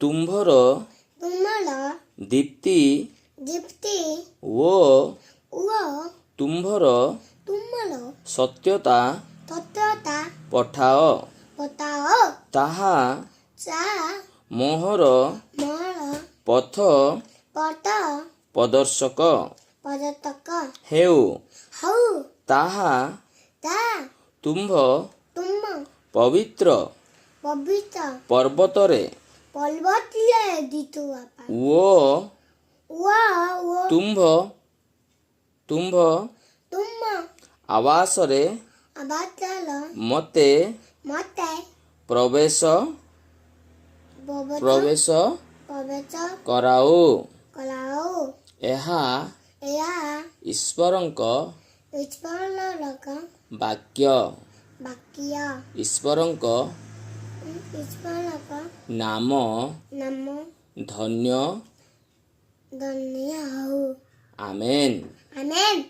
ତୁମ୍ଭର ତୁମର ଦୀପ୍ତି ଦୀପ୍ତି ଓ ଓ ତୁମ୍ଭର ତୁମର ସତ୍ୟତା ତତ୍ତ୍ୱତା ପଠାଅ। ପତାଅ ତାହା ଚା ମୋହର ମୋର ପଥ ପଟ ପ୍ରଦର୍ଶକ ପର୍ଯ୍ୟଟକ ହେଉ। ହଉ ତାହା ତା ତୁମ୍ଭ ତୁମ ପବିତ୍ର ପବିତ୍ର ପର୍ବତରେ ପର୍ବତରେ ଦିତୁଆ ଓ ଓ ତୁମ୍ଭ ତୁମ୍ଭ ତୁମ ଆବାସରେ ଆବାଚଲ ମୋତେ ମତେ ପ୍ରବେଶ ପ୍ରବେଶ କରାଉ। କଲାଉ ଏହା ଏହା ଈଶ୍ୱରଙ୍କ ଈଶ୍ୱରଙ୍କ ବାକ୍ୟ। ବାକ୍ୟ ଈଶ୍ୱରଙ୍କ ଈଶ୍ୱରଙ୍କ ନାମ ନାମ ଧନ୍ୟ। ଧନ୍ୟ ହଉ। ଆମେନ୍। ଆମେନ୍।